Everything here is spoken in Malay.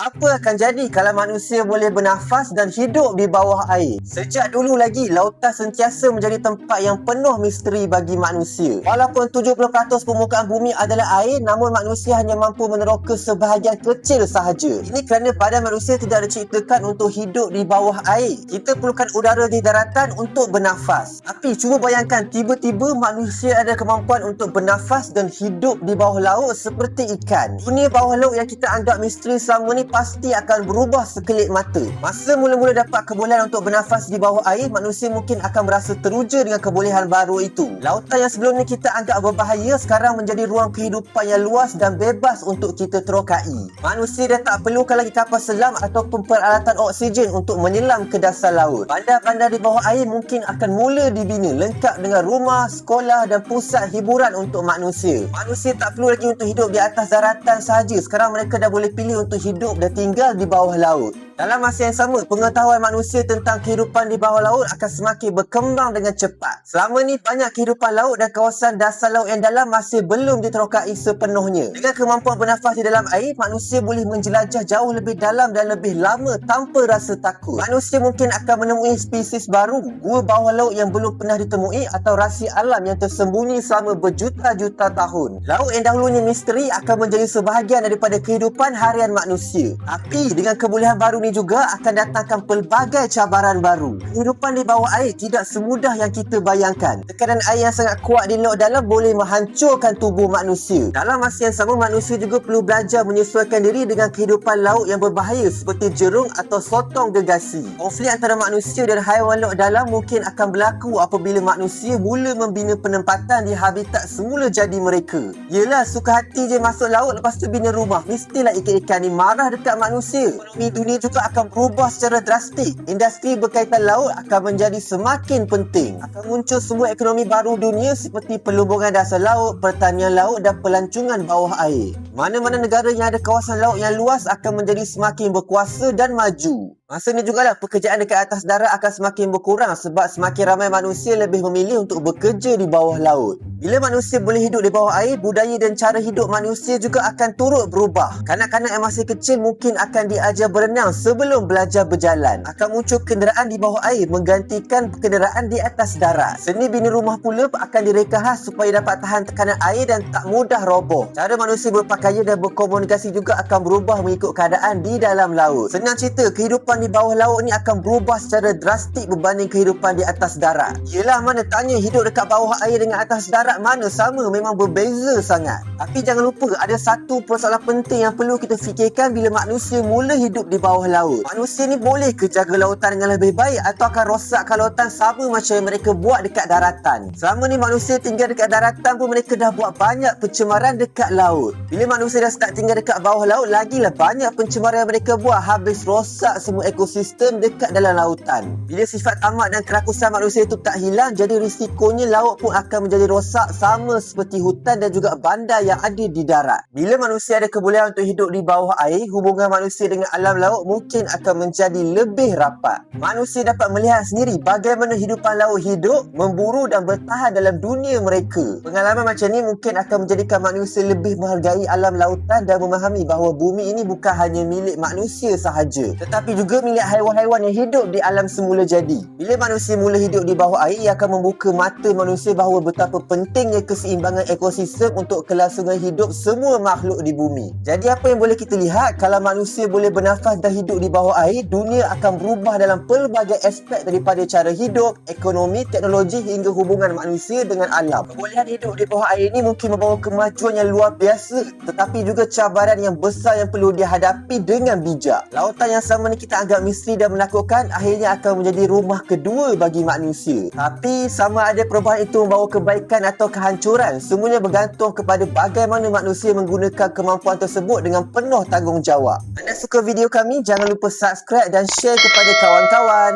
Apa akan jadi kalau manusia boleh bernafas dan hidup di bawah air? Sejak dulu lagi, lautan sentiasa menjadi tempat yang penuh misteri bagi manusia. Walaupun 70% permukaan bumi adalah air, namun manusia hanya mampu meneroka sebahagian kecil sahaja. Ini kerana badan manusia tidak diciptakan untuk hidup di bawah air. Kita perlukan udara di daratan untuk bernafas. Tapi cuba bayangkan, tiba-tiba manusia ada kemampuan untuk bernafas dan hidup di bawah laut seperti ikan. Dunia bawah laut yang kita anggap misteri selama ni pasti akan berubah sekelip mata. Masa mula-mula dapat kebolehan untuk bernafas di bawah air, manusia mungkin akan merasa teruja dengan kebolehan baru itu. Lautan yang sebelum ni kita anggap berbahaya sekarang menjadi ruang kehidupan yang luas dan bebas untuk kita terokai. Manusia dah tak perlukan lagi kapal selam ataupun peralatan oksigen untuk menyelam ke dasar laut. Bandar-bandar di bawah air mungkin akan mula dibina, lengkap dengan rumah, sekolah dan pusat hiburan untuk manusia. Manusia tak perlu lagi untuk hidup di atas daratan sahaja. Sekarang mereka dah boleh pilih untuk hidup dan tinggal di bawah laut. Dalam masa yang sama, pengetahuan manusia tentang kehidupan di bawah laut akan semakin berkembang dengan cepat. Selama ni, banyak kehidupan laut dan kawasan dasar laut yang dalam masih belum diterokai sepenuhnya. Dengan kemampuan bernafas di dalam air, manusia boleh menjelajah jauh lebih dalam dan lebih lama tanpa rasa takut. Manusia mungkin akan menemui spesies baru, gua bawah laut yang belum pernah ditemui atau rahsia alam yang tersembunyi selama berjuta-juta tahun. Laut yang dahulunya misteri akan menjadi sebahagian daripada kehidupan harian manusia. Tapi dengan kebolehan baru ni juga akan datangkan pelbagai cabaran baru. Kehidupan di bawah air tidak semudah yang kita bayangkan. Tekanan air yang sangat kuat di laut dalam boleh menghancurkan tubuh manusia. Dalam masa yang sama, manusia juga perlu belajar menyesuaikan diri dengan kehidupan laut yang berbahaya seperti jerung atau sotong gegasi. Konflik antara manusia dan haiwan laut dalam mungkin akan berlaku apabila manusia mula membina penempatan di habitat semula jadi mereka. Yelah, suka hati je masuk laut lepas tu bina rumah. Mestilah ikan-ikan ni marah dekat manusia. Ekonomi dunia juga akan berubah secara drastik. Industri berkaitan laut akan menjadi semakin penting. Akan muncul semua ekonomi baru dunia seperti pelubungan dasar laut, pertanian laut dan pelancongan bawah air. Mana-mana negara yang ada kawasan laut yang luas akan menjadi semakin berkuasa dan maju. Masa ni jugalah pekerjaan dekat atas darat akan semakin berkurang sebab semakin ramai manusia lebih memilih untuk bekerja di bawah laut. Bila manusia boleh hidup di bawah air, budaya dan cara hidup manusia juga akan turut berubah. Kanak-kanak yang masih kecil mungkin akan diajar berenang sebelum belajar berjalan. Akan muncul kenderaan di bawah air menggantikan kenderaan di atas darat. Seni bina rumah pula akan direka khas supaya dapat tahan tekanan air dan tak mudah roboh. Cara manusia berpakaian dan berkomunikasi juga akan berubah mengikut keadaan di dalam laut. Senang cerita, kehidupan di bawah laut ni akan berubah secara drastik berbanding kehidupan di atas darat. Yelah, mana tanya hidup dekat bawah air dengan atas darat mana sama, memang berbeza sangat. Tapi jangan lupa, ada satu persoalan penting yang perlu kita fikirkan bila manusia mula hidup di bawah laut. Manusia ni boleh ke jaga lautan dengan lebih baik atau akan rosakkan lautan sama macam yang mereka buat dekat daratan? Selama ni manusia tinggal dekat daratan pun mereka dah buat banyak pencemaran dekat laut. Bila manusia dah start tinggal dekat bawah laut, lagilah banyak pencemaran yang mereka buat, habis rosak semua ekosistem dekat dalam lautan. Bila sifat tamak dan kerakusan manusia itu tak hilang, jadi risikonya laut pun akan menjadi rosak sama seperti hutan dan juga bandar yang ada di darat. Bila manusia ada kebolehan untuk hidup di bawah air, hubungan manusia dengan alam laut mungkin akan menjadi lebih rapat. Manusia dapat melihat sendiri bagaimana hidupan laut hidup, memburu dan bertahan dalam dunia mereka. Pengalaman macam ni mungkin akan menjadikan manusia lebih menghargai alam lautan dan memahami bahawa bumi ini bukan hanya milik manusia sahaja, tetapi juga milik haiwan-haiwan yang hidup di alam semula jadi. Bila manusia mula hidup di bawah air, ia akan membuka mata manusia bahawa betapa pentingnya keseimbangan ekosistem untuk kelangsungan hidup semua makhluk di bumi. Jadi apa yang boleh kita lihat, kalau manusia boleh bernafas dan hidup di bawah air, dunia akan berubah dalam pelbagai aspek daripada cara hidup, ekonomi, teknologi hingga hubungan manusia dengan alam. Kebolehan hidup di bawah air ini mungkin membawa kemajuan yang luar biasa, tetapi juga cabaran yang besar yang perlu dihadapi dengan bijak. Lautan yang sama ni kita anggap misteri dan menakutkan, akhirnya akan menjadi rumah kedua bagi manusia. Tapi sama ada perubahan itu membawa kebaikan atau kehancuran, semuanya bergantung kepada bagaimana manusia menggunakan kemampuan tersebut dengan penuh tanggungjawab. Anda suka video kami, jangan lupa subscribe dan share kepada kawan-kawan.